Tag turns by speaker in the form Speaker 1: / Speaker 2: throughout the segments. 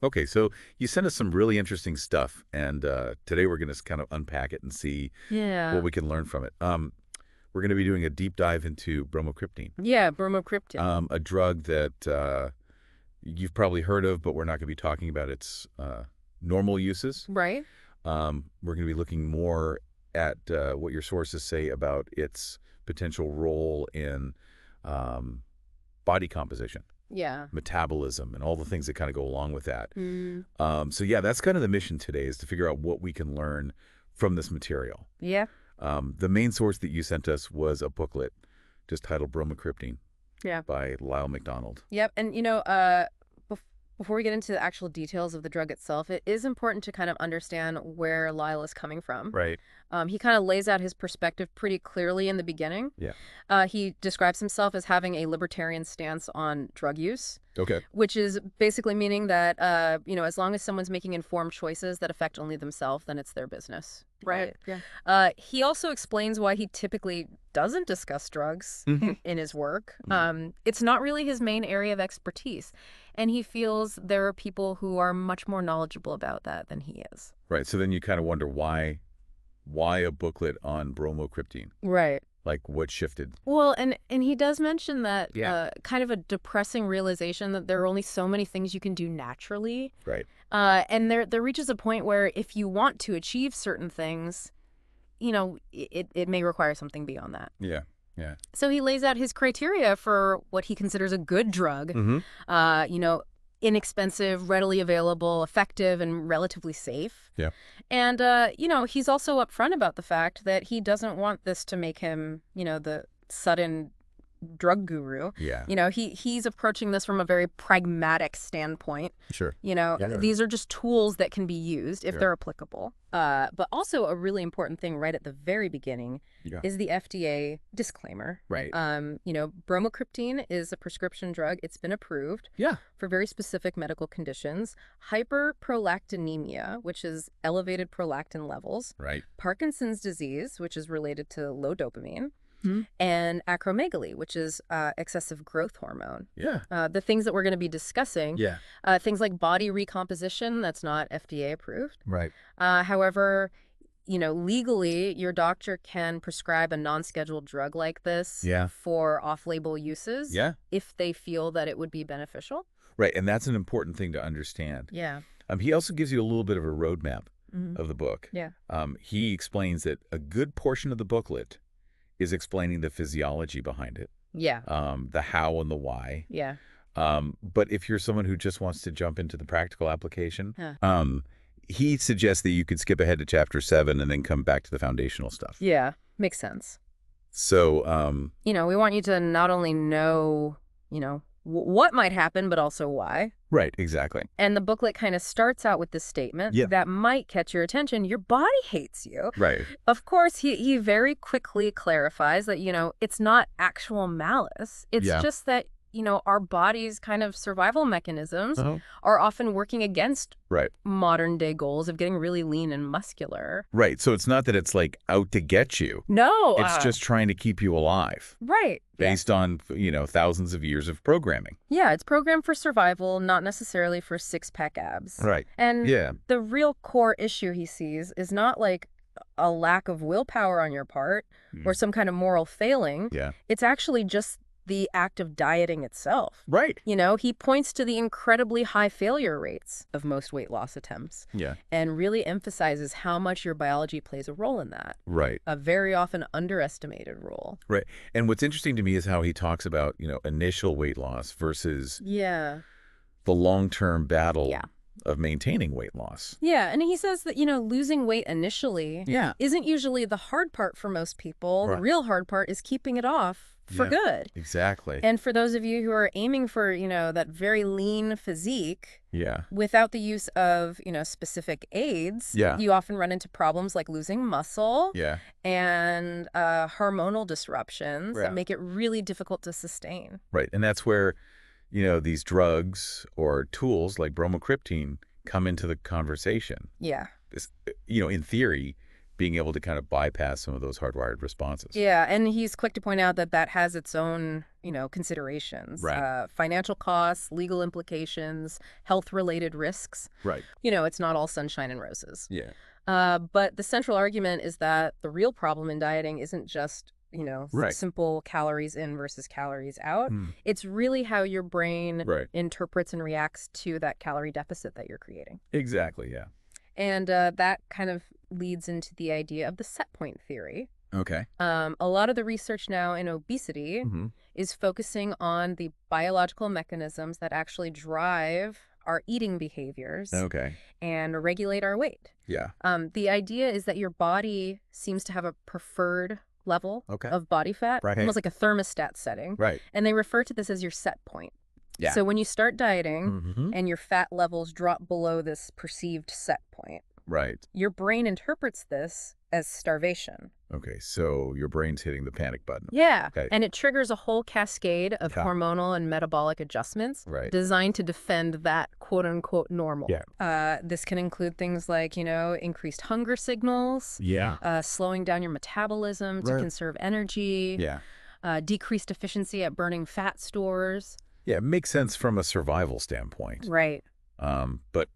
Speaker 1: Okay, so you sent us some really interesting stuff, and today we're going to kind of unpack it and see what
Speaker 2: Yeah.
Speaker 1: we can learn from it. We're going to be doing a deep dive into bromocriptine,
Speaker 2: Yeah, bromocriptine.
Speaker 1: a drug that you've probably heard of, but we're not going to be talking about its normal uses.
Speaker 2: Right?
Speaker 1: We're going to be looking more at what your sources say about its potential role in body composition,
Speaker 2: Yeah.
Speaker 1: metabolism, and all the things that kind of go along with that.
Speaker 2: Mm.
Speaker 1: So yeah, that's kind of the mission today, is to figure out what we can learn from this material.
Speaker 2: Yeah.
Speaker 1: The main source that you sent us was a booklet just titled Bromocriptine
Speaker 2: Yeah.
Speaker 1: by Lyle McDonald.
Speaker 2: Yep. And, before we get into the actual details of the drug itself, it is important to kind of understand where Lyle is coming from.
Speaker 1: Right.
Speaker 2: He kind of lays out his perspective pretty clearly in the beginning.
Speaker 1: Yeah.
Speaker 2: He describes himself as having a libertarian stance on drug use,
Speaker 1: Okay.
Speaker 2: which is basically meaning that, as long as someone's making informed choices that affect only themselves, then it's their business. Right.
Speaker 1: Yeah.
Speaker 2: He also explains why he typically doesn't discuss drugs in his work. It's not really his main area of expertise. And he feels there are people who are much more knowledgeable about that than he is.
Speaker 1: Right. So then you kind of wonder why a booklet on bromocriptine?
Speaker 2: Right.
Speaker 1: Like, what shifted?
Speaker 2: Well, and he does mention that
Speaker 1: Yeah.
Speaker 2: kind of a depressing realization that there are only so many things you can do naturally.
Speaker 1: Right.
Speaker 2: And there reaches a point where if you want to achieve certain things, it may require something beyond that.
Speaker 1: Yeah. Yeah.
Speaker 2: So he lays out his criteria for what he considers a good drug. Inexpensive, readily available, effective, and relatively safe.
Speaker 1: Yeah.
Speaker 2: And, he's also upfront about the fact that he doesn't want this to make him, the sudden drug guru.
Speaker 1: Yeah.
Speaker 2: He's approaching this from a very pragmatic standpoint.
Speaker 1: Sure.
Speaker 2: These are just tools that can be used if
Speaker 1: Sure.
Speaker 2: they're applicable. But also a really important thing right at the very beginning is the FDA disclaimer.
Speaker 1: Right.
Speaker 2: Bromocriptine is a prescription drug. It's been approved for very specific medical conditions. Hyperprolactinemia, which is elevated prolactin levels.
Speaker 1: Right.
Speaker 2: Parkinson's disease, which is related to low dopamine. And acromegaly, which is excessive growth hormone.
Speaker 1: Yeah.
Speaker 2: The things that we're going to be discussing, things like body recomposition, that's not FDA approved.
Speaker 1: Right.
Speaker 2: However, legally, your doctor can prescribe a non-scheduled drug like this for off-label uses if they feel that it would be beneficial.
Speaker 1: Right. And that's an important thing to understand.
Speaker 2: Yeah.
Speaker 1: He also gives you a little bit of a roadmap of the book.
Speaker 2: Yeah.
Speaker 1: He explains that a good portion of the booklet is explaining the physiology behind it.
Speaker 2: Yeah.
Speaker 1: The how and the why.
Speaker 2: Yeah.
Speaker 1: But if you're someone who just wants to jump into the practical application,
Speaker 2: Huh.
Speaker 1: He suggests that you could skip ahead to chapter 7 and then come back to the foundational stuff.
Speaker 2: Yeah. Makes sense.
Speaker 1: So,
Speaker 2: we want you to not only know, what might happen, but also why.
Speaker 1: right, exactly.
Speaker 2: And the booklet kind of starts out with this statement that might catch your attention. Your body hates you.
Speaker 1: Right.
Speaker 2: Of course, he very quickly clarifies that, it's not actual malice. It's just that, our body's kind of survival mechanisms are often working against modern day goals of getting really lean and muscular.
Speaker 1: Right. So it's not that it's like out to get you.
Speaker 2: No.
Speaker 1: It's just trying to keep you alive.
Speaker 2: Right.
Speaker 1: Based on, thousands of years of programming.
Speaker 2: Yeah, it's programmed for survival, not necessarily for six-pack abs.
Speaker 1: Right.
Speaker 2: And
Speaker 1: Yeah.
Speaker 2: the real core issue he sees is not like a lack of willpower on your part or some kind of moral failing.
Speaker 1: Yeah.
Speaker 2: It's actually just the act of dieting itself.
Speaker 1: Right.
Speaker 2: He points to the incredibly high failure rates of most weight loss attempts.
Speaker 1: Yeah.
Speaker 2: And really emphasizes how much your biology plays a role in that.
Speaker 1: Right.
Speaker 2: A very often underestimated role.
Speaker 1: Right. And what's interesting to me is how he talks about, initial weight loss versus
Speaker 2: Yeah.
Speaker 1: the long-term battle of maintaining weight loss.
Speaker 2: Yeah, and he says that, losing weight initially isn't usually the hard part for most people.
Speaker 1: Right.
Speaker 2: The real hard part is keeping it off for good.
Speaker 1: Exactly.
Speaker 2: And for those of you who are aiming for, that very lean physique without the use of, specific aids, you often run into problems like losing muscle and hormonal disruptions that make it really difficult to sustain.
Speaker 1: Right. And that's where, these drugs or tools like bromocriptine come into the conversation.
Speaker 2: Yeah.
Speaker 1: In theory, being able to kind of bypass some of those hardwired responses.
Speaker 2: Yeah, and he's quick to point out that that has its own, considerations.
Speaker 1: Right.
Speaker 2: Financial costs, legal implications, health-related risks.
Speaker 1: Right.
Speaker 2: It's not all sunshine and roses.
Speaker 1: Yeah.
Speaker 2: But the central argument is that the real problem in dieting isn't just,
Speaker 1: Right.
Speaker 2: simple calories in versus calories out. It's really how your brain interprets and reacts to that calorie deficit that you're creating.
Speaker 1: Exactly, yeah.
Speaker 2: And that kind of leads into the idea of the setpoint theory.
Speaker 1: Okay.
Speaker 2: A lot of the research now in obesity is focusing on the biological mechanisms that actually drive our eating behaviors and regulate our weight.
Speaker 1: Yeah.
Speaker 2: The idea is that your body seems to have a preferred level of body fat, almost like a thermostat setting.
Speaker 1: Right.
Speaker 2: And they refer to this as your set point.
Speaker 1: Yeah.
Speaker 2: So when you start dieting and your fat levels drop below this perceived set point, your brain interprets this as starvation.
Speaker 1: Okay, so your brain's hitting the panic button.
Speaker 2: Yeah, and it triggers a whole cascade of hormonal and metabolic adjustments designed to defend that quote-unquote normal.
Speaker 1: Yeah.
Speaker 2: This can include things like, increased hunger signals, slowing down your metabolism to conserve energy, decreased efficiency at burning fat stores.
Speaker 1: Yeah, it makes sense from a survival standpoint.
Speaker 2: Right.
Speaker 1: But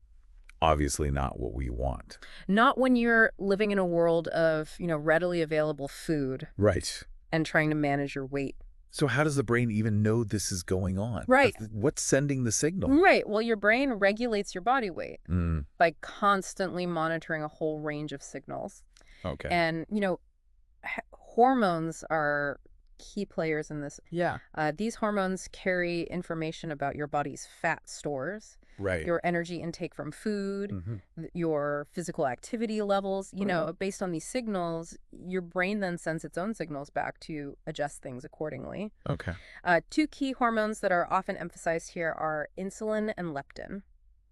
Speaker 1: obviously not what we want.
Speaker 2: Not when you're living in a world of, readily available food.
Speaker 1: Right.
Speaker 2: And trying to manage your weight.
Speaker 1: So how does the brain even know this is going on?
Speaker 2: Right.
Speaker 1: What's sending the signal?
Speaker 2: Right. Well, your brain regulates your body weight by constantly monitoring a whole range of signals.
Speaker 1: Okay.
Speaker 2: And, hormones are key players in this.
Speaker 1: Yeah.
Speaker 2: These hormones carry information about your body's fat stores, your energy intake from food, your physical activity levels. Based on these signals, your brain then sends its own signals back to adjust things accordingly.
Speaker 1: Okay.
Speaker 2: Two key hormones that are often emphasized here are insulin and leptin.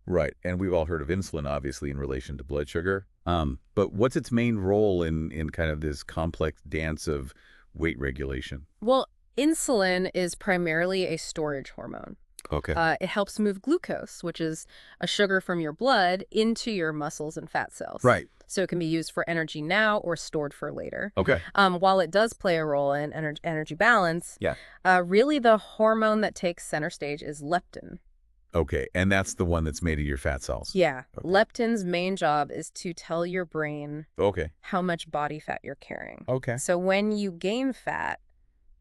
Speaker 1: Right. And we've all heard of insulin, obviously, in relation to blood sugar. But what's its main role in kind of this complex dance of weight regulation?
Speaker 2: Well, insulin is primarily a storage hormone.
Speaker 1: Okay.
Speaker 2: It helps move glucose, which is a sugar from your blood, into your muscles and fat cells.
Speaker 1: Right.
Speaker 2: So it can be used for energy now or stored for later.
Speaker 1: Okay.
Speaker 2: While it does play a role in energy balance, really the hormone that takes center stage is leptin.
Speaker 1: Okay, and that's the one that's made of your fat cells?
Speaker 2: Yeah. Okay. Leptin's main job is to tell your brain how much body fat you're carrying.
Speaker 1: Okay.
Speaker 2: So when you gain fat,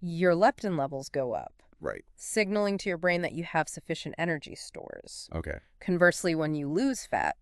Speaker 2: your leptin levels go up.
Speaker 1: Right.
Speaker 2: Signaling to your brain that you have sufficient energy stores.
Speaker 1: Okay.
Speaker 2: Conversely, when you lose fat,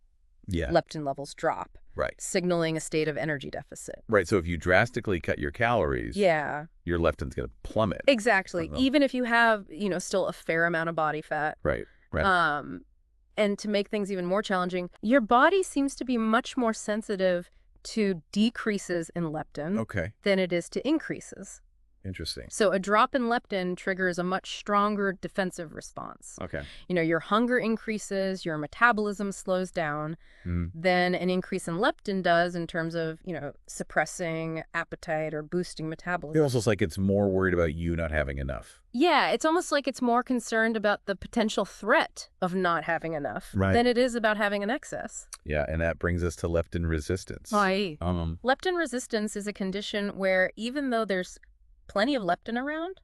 Speaker 2: leptin levels drop.
Speaker 1: Right.
Speaker 2: Signaling a state of energy deficit.
Speaker 1: Right, so if you drastically cut your calories, your leptin's going to plummet.
Speaker 2: Exactly. Even if you have, still a fair amount of body fat.
Speaker 1: Right.
Speaker 2: And to make things even more challenging, your body seems to be much more sensitive to decreases in leptin than it is to increases.
Speaker 1: Interesting.
Speaker 2: So a drop in leptin triggers a much stronger defensive response.
Speaker 1: Okay.
Speaker 2: Your hunger increases, your metabolism slows down than an increase in leptin does in terms of, suppressing appetite or boosting metabolism.
Speaker 1: It's almost like it's more worried about you not having enough.
Speaker 2: Yeah, it's almost like it's more concerned about the potential threat of not having enough than it is about having an excess.
Speaker 1: Yeah, and that brings us to leptin resistance.
Speaker 2: Leptin resistance is a condition where even though there's plenty of leptin around,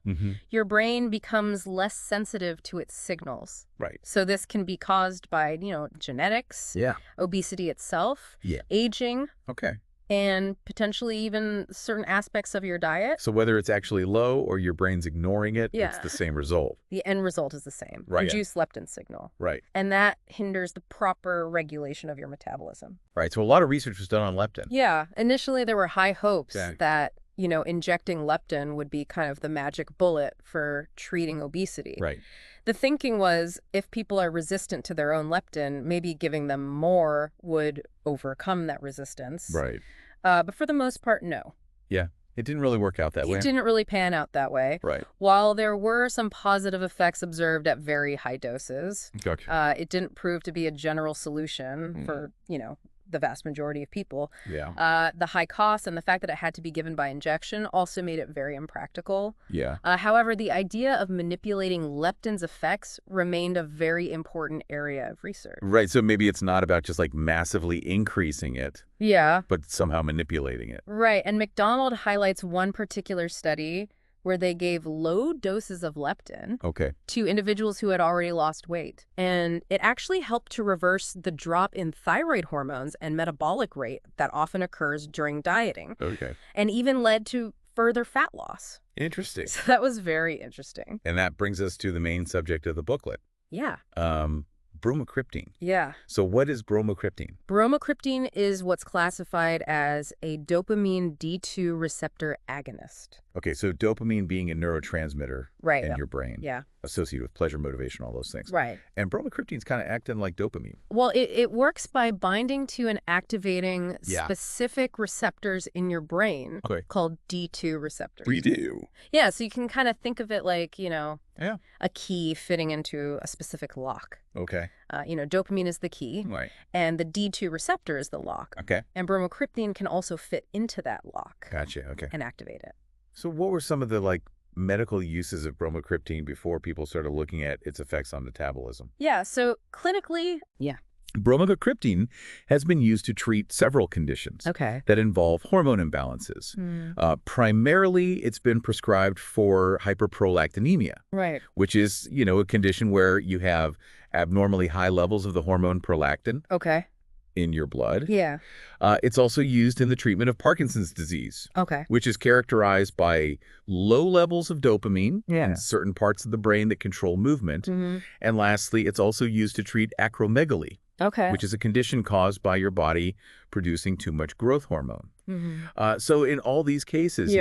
Speaker 2: your brain becomes less sensitive to its signals.
Speaker 1: Right.
Speaker 2: So this can be caused by, genetics, obesity itself, aging, and potentially even certain aspects of your diet.
Speaker 1: So whether it's actually low or your brain's ignoring it, it's the same result.
Speaker 2: The end result is the same.
Speaker 1: Right.
Speaker 2: Reduced leptin signal.
Speaker 1: Right.
Speaker 2: And that hinders the proper regulation of your metabolism.
Speaker 1: Right. So a lot of research was done on leptin.
Speaker 2: Yeah. Initially, there were high hopes that injecting leptin would be kind of the magic bullet for treating obesity.
Speaker 1: Right.
Speaker 2: The thinking was if people are resistant to their own leptin, maybe giving them more would overcome that resistance.
Speaker 1: Right.
Speaker 2: But for the most part, no.
Speaker 1: Yeah. It didn't really work out that way.
Speaker 2: It didn't really pan out that way.
Speaker 1: Right.
Speaker 2: While there were some positive effects observed at very high doses, it didn't prove to be a general solution for, the vast majority of people.
Speaker 1: Yeah.
Speaker 2: The high cost and the fact that it had to be given by injection also made it very impractical.
Speaker 1: Yeah.
Speaker 2: However, the idea of manipulating leptin's effects remained a very important area of research.
Speaker 1: Right. So maybe it's not about just like massively increasing it.
Speaker 2: Yeah.
Speaker 1: But somehow manipulating it.
Speaker 2: Right. And McDonald highlights one particular study where they gave low doses of leptin to individuals who had already lost weight. And it actually helped to reverse the drop in thyroid hormones and metabolic rate that often occurs during dieting. And even led to further fat loss.
Speaker 1: Interesting.
Speaker 2: So that was very interesting.
Speaker 1: And that brings us to the main subject of the booklet.
Speaker 2: Yeah.
Speaker 1: Bromocriptine.
Speaker 2: Yeah.
Speaker 1: So what is bromocriptine?
Speaker 2: Bromocriptine is what's classified as a dopamine D2 receptor agonist.
Speaker 1: Okay, so dopamine being a neurotransmitter in your brain.
Speaker 2: Yeah.
Speaker 1: Associated with pleasure, motivation, all those things.
Speaker 2: Right.
Speaker 1: And bromocriptine's kind of acting like dopamine.
Speaker 2: Well, it works by binding to and activating specific receptors in your brain called D2 receptors.
Speaker 1: We do.
Speaker 2: Yeah, so you can kind of think of it like, a key fitting into a specific lock.
Speaker 1: Okay.
Speaker 2: Dopamine is the key.
Speaker 1: Right.
Speaker 2: And the D2 receptor is the lock.
Speaker 1: Okay.
Speaker 2: And bromocriptine can also fit into that lock.
Speaker 1: Gotcha. Okay.
Speaker 2: And activate it.
Speaker 1: So what were some of the medical uses of bromocriptine before people started looking at its effects on metabolism?
Speaker 2: Yeah, so clinically,
Speaker 1: bromocriptine has been used to treat several conditions that involve hormone imbalances. Primarily, it's been prescribed for hyperprolactinemia, which is, a condition where you have abnormally high levels of the hormone prolactin in your blood.
Speaker 2: Yeah.
Speaker 1: It's also used in the treatment of Parkinson's disease, which is characterized by low levels of dopamine in certain parts of the brain that control movement. And lastly, it's also used to treat acromegaly, which is a condition caused by your body producing too much growth hormone. So in all these cases,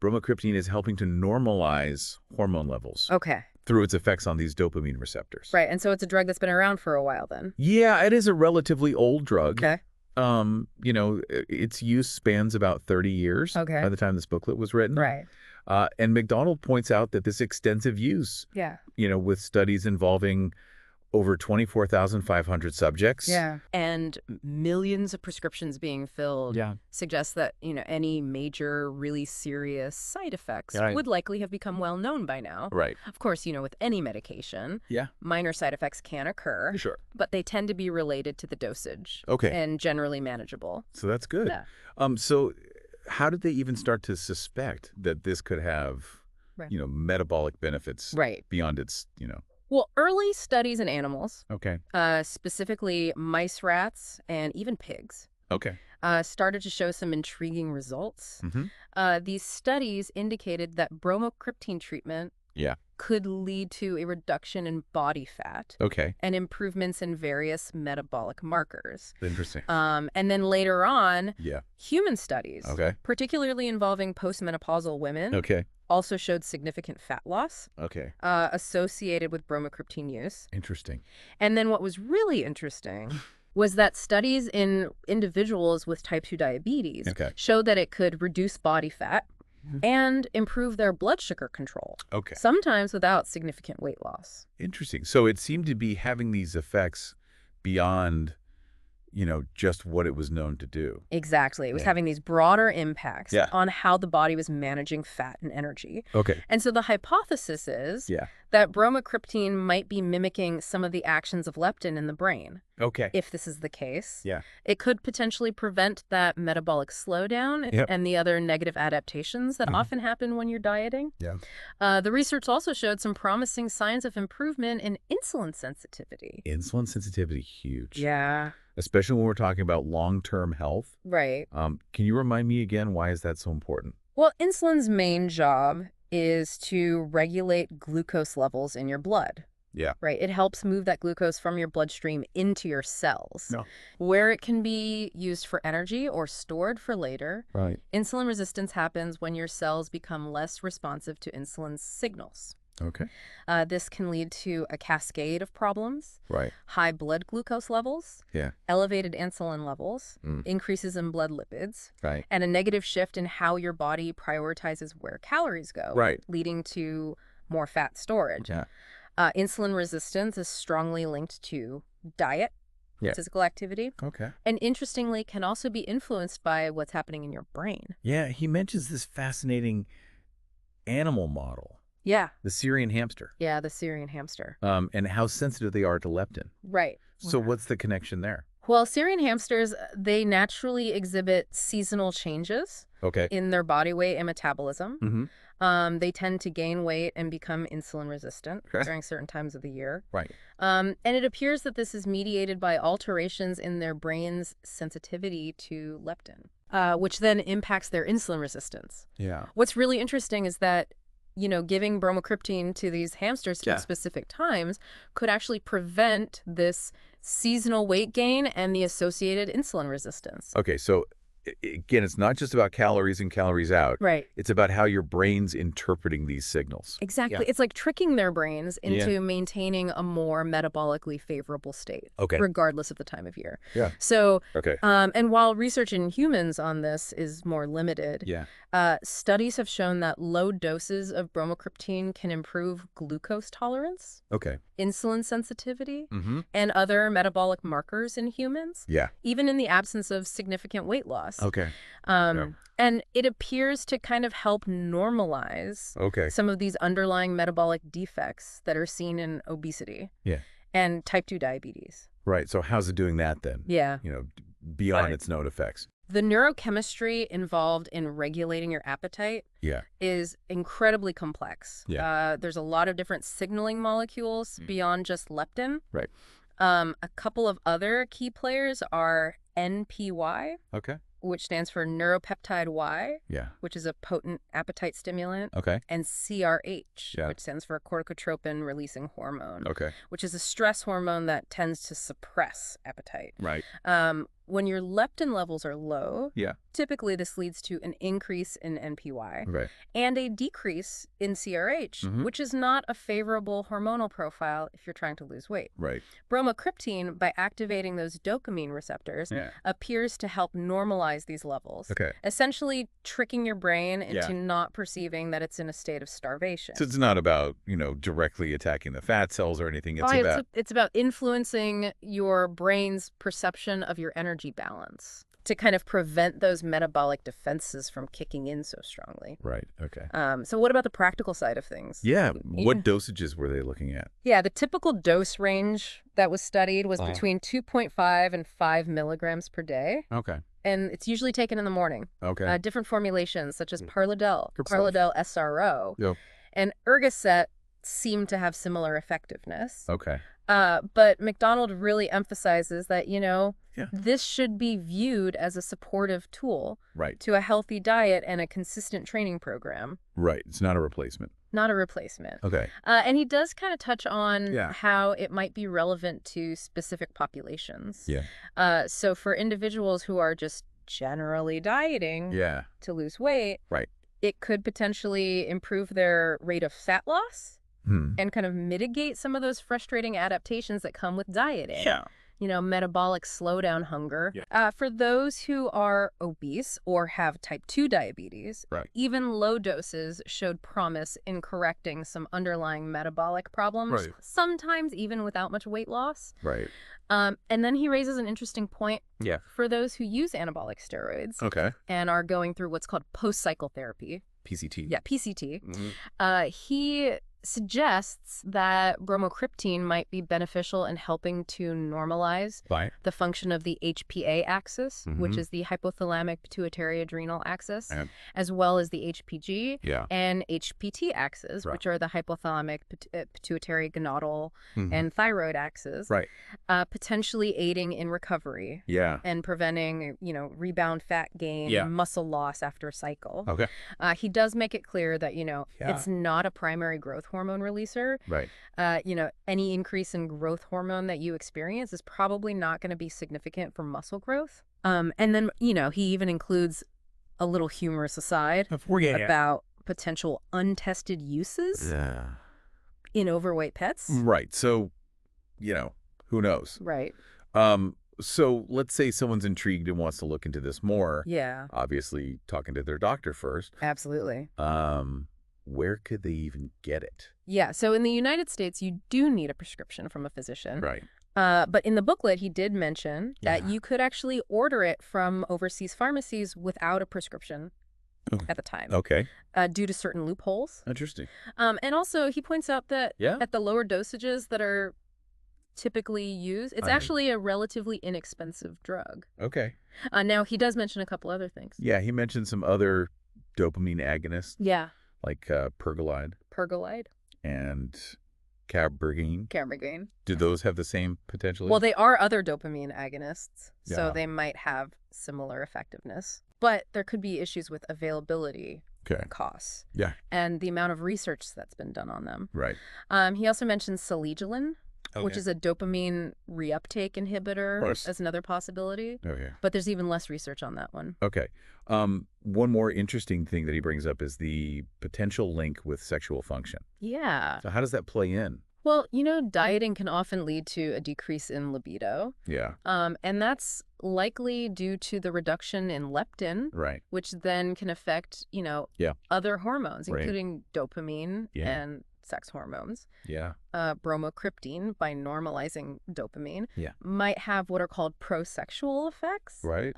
Speaker 1: bromocriptine is helping to normalize hormone levels. Through its effects on these dopamine receptors.
Speaker 2: Right, and so it's a drug that's been around for a while then.
Speaker 1: Yeah, it is a relatively old drug. Its use spans about 30 years by the time this booklet was written.
Speaker 2: Right.
Speaker 1: And McDonald points out that this extensive use, with studies involving over 24,500 subjects.
Speaker 2: Yeah. And millions of prescriptions being filled suggests that, any major, really serious side effects would likely have become well known by now.
Speaker 1: Right.
Speaker 2: Of course, with any medication, minor side effects can occur.
Speaker 1: Sure.
Speaker 2: But they tend to be related to the dosage. And generally manageable.
Speaker 1: So that's good.
Speaker 2: Yeah.
Speaker 1: So how did they even start to suspect that this could have, metabolic benefits beyond its,
Speaker 2: Well, early studies in animals,
Speaker 1: Okay.
Speaker 2: Specifically mice, rats, and even pigs,
Speaker 1: Okay.
Speaker 2: Started to show some intriguing results. These studies indicated that bromocriptine treatment could lead to a reduction in body fat
Speaker 1: Okay.
Speaker 2: and improvements in various metabolic markers.
Speaker 1: Interesting.
Speaker 2: And then later on,
Speaker 1: Yeah.
Speaker 2: human studies,
Speaker 1: Okay.
Speaker 2: particularly involving postmenopausal women,
Speaker 1: Okay.
Speaker 2: also showed significant fat loss
Speaker 1: Okay.
Speaker 2: associated with bromocriptine use.
Speaker 1: Interesting.
Speaker 2: And then what was really interesting was that studies in individuals with type 2 diabetes showed that it could reduce body fat and improve their blood sugar control, sometimes without significant weight loss.
Speaker 1: Interesting. So it seemed to be having these effects beyond, just what it was known to do.
Speaker 2: Exactly. It was having these broader impacts on how the body was managing fat and energy.
Speaker 1: Okay.
Speaker 2: And so the hypothesis is that bromocriptine might be mimicking some of the actions of leptin in the brain.
Speaker 1: Okay.
Speaker 2: If this is the case, it could potentially prevent that metabolic slowdown and the other negative adaptations that often happen when you're dieting. The research also showed some promising signs of improvement in insulin sensitivity.
Speaker 1: Insulin sensitivity, huge.
Speaker 2: Yeah.
Speaker 1: Especially when we're talking about long-term health.
Speaker 2: Right.
Speaker 1: Can you remind me again, why is that so important?
Speaker 2: Well, insulin's main job is to regulate glucose levels in your blood.
Speaker 1: Yeah.
Speaker 2: Right. It helps move that glucose from your bloodstream into your cells, where it can be used for energy or stored for later.
Speaker 1: Right.
Speaker 2: Insulin resistance happens when your cells become less responsive to insulin's signals.
Speaker 1: Okay.
Speaker 2: This can lead to a cascade of problems.
Speaker 1: Right.
Speaker 2: High blood glucose levels.
Speaker 1: Yeah.
Speaker 2: Elevated insulin levels. Increases in blood lipids.
Speaker 1: Right.
Speaker 2: And a negative shift in how your body prioritizes where calories go.
Speaker 1: Right.
Speaker 2: Leading to more fat storage.
Speaker 1: Yeah.
Speaker 2: Insulin resistance is strongly linked to diet, physical activity.
Speaker 1: Okay.
Speaker 2: And interestingly, can also be influenced by what's happening in your brain.
Speaker 1: Yeah, he mentions this fascinating animal model.
Speaker 2: Yeah.
Speaker 1: The Syrian hamster.
Speaker 2: Yeah, the Syrian hamster.
Speaker 1: And how sensitive they are to leptin.
Speaker 2: Right.
Speaker 1: So what's the connection there?
Speaker 2: Well, Syrian hamsters, they naturally exhibit seasonal changes in their body weight and metabolism. Mm-hmm. They tend to gain weight and become insulin resistant during certain times of the year.
Speaker 1: Right.
Speaker 2: And it appears that this is mediated by alterations in their brain's sensitivity to leptin, which then impacts their insulin resistance.
Speaker 1: Yeah.
Speaker 2: What's really interesting is that giving bromocriptine to these hamsters at specific times could actually prevent this seasonal weight gain and the associated insulin resistance.
Speaker 1: Okay, so again, it's not just about calories in, calories out.
Speaker 2: Right.
Speaker 1: It's about how your brain's interpreting these signals.
Speaker 2: Exactly. Yeah. It's like tricking their brains into maintaining a more metabolically favorable state, regardless of the time of year.
Speaker 1: Yeah.
Speaker 2: So, and while research in humans on this is more limited, studies have shown that low doses of bromocriptine can improve glucose tolerance, insulin sensitivity, and other metabolic markers in humans, even in the absence of significant weight loss. And it appears to kind of help normalize some of these underlying metabolic defects that are seen in obesity and type 2 diabetes.
Speaker 1: Right. So how's it doing that then?
Speaker 2: Yeah.
Speaker 1: Beyond its known effects.
Speaker 2: The neurochemistry involved in regulating your appetite is incredibly complex. There's a lot of different signaling molecules beyond just leptin.
Speaker 1: Right.
Speaker 2: A couple of other key players are NPY, which stands for neuropeptide Y, which is a potent appetite stimulant, and CRH, which stands for corticotropin-releasing hormone, which is a stress hormone that tends to suppress appetite.
Speaker 1: Right.
Speaker 2: When your leptin levels are low, typically this leads to an increase in NPY and a decrease in CRH, which is not a favorable hormonal profile if you're trying to lose weight.
Speaker 1: Right.
Speaker 2: Bromocriptine, by activating those dopamine receptors, appears to help normalize these levels, essentially tricking your brain into not perceiving that it's in a state of starvation.
Speaker 1: So it's not about, directly attacking the fat cells or anything.
Speaker 2: It's about influencing your brain's perception of your energy balance to kind of prevent those metabolic defenses from kicking in so strongly.
Speaker 1: Right. Okay.
Speaker 2: So what about the practical side of things?
Speaker 1: Yeah. What dosages were they looking at?
Speaker 2: Yeah. The typical dose range that was studied was between 2.5 and 5 milligrams per day.
Speaker 1: Okay.
Speaker 2: And it's usually taken in the morning.
Speaker 1: Okay.
Speaker 2: Different formulations such as Parladel SRO, and Ergocet seem to have similar effectiveness.
Speaker 1: Okay.
Speaker 2: But McDonald really emphasizes that, this should be viewed as a supportive tool to a healthy diet and a consistent training program.
Speaker 1: Right. It's not a replacement.
Speaker 2: Not a replacement.
Speaker 1: Okay.
Speaker 2: And he does kind of touch on how it might be relevant to specific populations.
Speaker 1: Yeah.
Speaker 2: So for individuals who are just generally dieting to lose weight, it could potentially improve their rate of fat loss. And kind of mitigate some of those frustrating adaptations that come with dieting. Yeah. Metabolic slowdown hunger. Yeah. For those who are obese or have type 2 diabetes, even low doses showed promise in correcting some underlying metabolic problems, sometimes even without much weight loss.
Speaker 1: Right.
Speaker 2: And then he raises an interesting point for those who use anabolic steroids and are going through what's called post-cycle therapy.
Speaker 1: PCT.
Speaker 2: Yeah, PCT. He suggests that bromocriptine might be beneficial in helping to normalize the function of the HPA axis, which is the hypothalamic pituitary adrenal axis, as well as the HPG and HPT axis, which are the hypothalamic pituitary gonadal and thyroid axes, potentially aiding in recovery and preventing, rebound fat gain, muscle loss after a cycle. He does make it clear that, it's not a primary growth hormone releaser. Any increase in growth hormone that you experience is probably not going to be significant for muscle growth. And then, he even includes a little humorous aside about potential untested uses in overweight pets.
Speaker 1: Right. So, who knows?
Speaker 2: Right.
Speaker 1: So let's say someone's intrigued and wants to look into this more.
Speaker 2: Yeah.
Speaker 1: Obviously, talking to their doctor first.
Speaker 2: Absolutely.
Speaker 1: Where could they even get it?
Speaker 2: Yeah. So in the United States, you do need a prescription from a physician.
Speaker 1: Right.
Speaker 2: But in the booklet, he did mention that you could actually order it from overseas pharmacies without a prescription at the time.
Speaker 1: Okay.
Speaker 2: Due to certain loopholes.
Speaker 1: Interesting.
Speaker 2: And also, he points out that at the lower dosages that are typically used, it's actually a relatively inexpensive drug.
Speaker 1: Okay.
Speaker 2: Now, he does mention a couple other things.
Speaker 1: Yeah, he mentioned some other dopamine agonists.
Speaker 2: Yeah.
Speaker 1: Like pergolide.
Speaker 2: Pergolide.
Speaker 1: And cabergoline.
Speaker 2: Cabergoline.
Speaker 1: Do those have the same potential?
Speaker 2: Well, they are other dopamine agonists, so they might have similar effectiveness. But there could be issues with availability, costs, and the amount of research that's been done on them.
Speaker 1: Right.
Speaker 2: He also mentioned selegiline, which is a dopamine reuptake inhibitor as another possibility.
Speaker 1: Okay.
Speaker 2: But there's even less research on that one.
Speaker 1: Okay. One more interesting thing that he brings up is the potential link with sexual function.
Speaker 2: Yeah.
Speaker 1: So how does that play in?
Speaker 2: Well, dieting can often lead to a decrease in libido.
Speaker 1: Yeah.
Speaker 2: And that's likely due to the reduction in leptin, which then can affect, other hormones, including dopamine and sex hormones.
Speaker 1: Yeah.
Speaker 2: Bromocriptine, by normalizing dopamine, might have what are called prosexual effects.
Speaker 1: Right.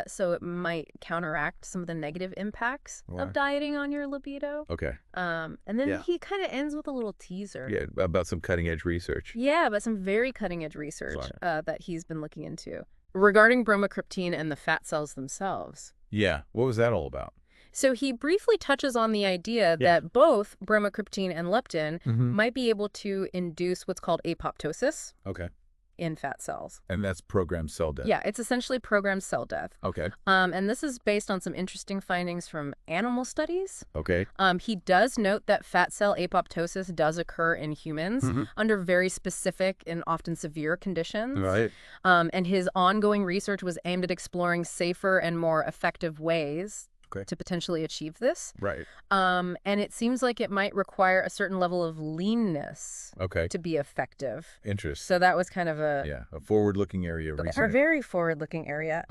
Speaker 2: So it might counteract some of the negative impacts of dieting on your libido.
Speaker 1: Okay.
Speaker 2: And then he kind of ends with a little teaser.
Speaker 1: Yeah, about some cutting-edge research.
Speaker 2: Yeah, about some very cutting-edge research that he's been looking into regarding bromocriptine and the fat cells themselves.
Speaker 1: Yeah. What was that all about?
Speaker 2: So he briefly touches on the idea that both bromocriptine and leptin might be able to induce what's called apoptosis in fat cells.
Speaker 1: And that's programmed cell death.
Speaker 2: Yeah, it's essentially programmed cell death.
Speaker 1: Okay.
Speaker 2: And this is based on some interesting findings from animal studies.
Speaker 1: Okay.
Speaker 2: He does note that fat cell apoptosis does occur in humans under very specific and often severe conditions.
Speaker 1: Right.
Speaker 2: And his ongoing research was aimed at exploring safer and more effective ways to potentially achieve this.
Speaker 1: Right.
Speaker 2: And it seems like it might require a certain level of leanness to be effective.
Speaker 1: Interesting.
Speaker 2: So that was kind of a
Speaker 1: forward-looking area of research.
Speaker 2: A very forward-looking area.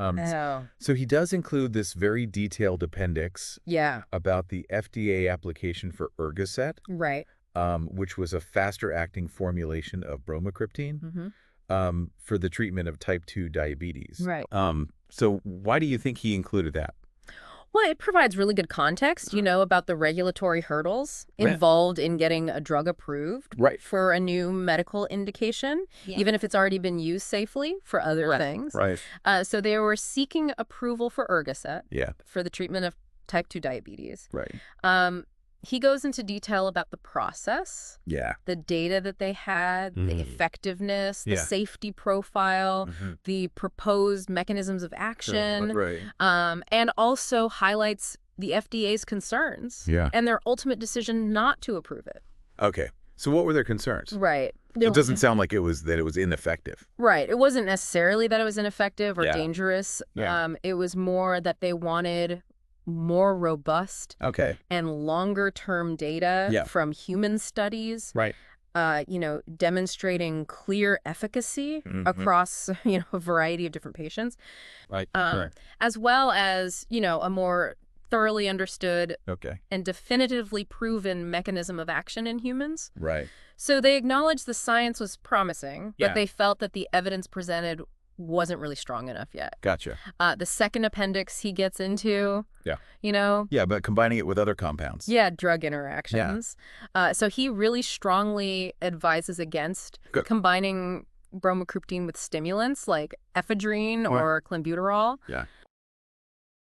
Speaker 1: So he does include this very detailed appendix about the FDA application for Ergocet.
Speaker 2: Right.
Speaker 1: Which was a faster-acting formulation of bromocriptine for the treatment of type 2 diabetes.
Speaker 2: Right.
Speaker 1: So why do you think he included that?
Speaker 2: Well, it provides really good context, about the regulatory hurdles involved in getting a drug approved for a new medical indication, even if it's already been used safely for other things.
Speaker 1: Right.
Speaker 2: So they were seeking approval for Ergocet for the treatment of type 2 diabetes.
Speaker 1: Right.
Speaker 2: He goes into detail about the process, the data that they had, the effectiveness, the safety profile, the proposed mechanisms of action, and also highlights the FDA's concerns and their ultimate decision not to approve it.
Speaker 1: Okay. So what were their concerns?
Speaker 2: Right.
Speaker 1: It doesn't sound like it was ineffective.
Speaker 2: Right. It wasn't necessarily that it was ineffective or dangerous. It was more that they wanted more robust and longer-term data from human studies, demonstrating clear efficacy across, a variety of different patients, as well as, a more thoroughly understood and definitively proven mechanism of action in humans.
Speaker 1: Right.
Speaker 2: So they acknowledged the science was promising, but they felt that the evidence presented wasn't really strong enough yet.
Speaker 1: Gotcha.
Speaker 2: The second appendix he gets into,
Speaker 1: but combining it with other compounds.
Speaker 2: Yeah, drug interactions. So he really strongly advises against combining bromocriptine with stimulants like ephedrine or clenbuterol.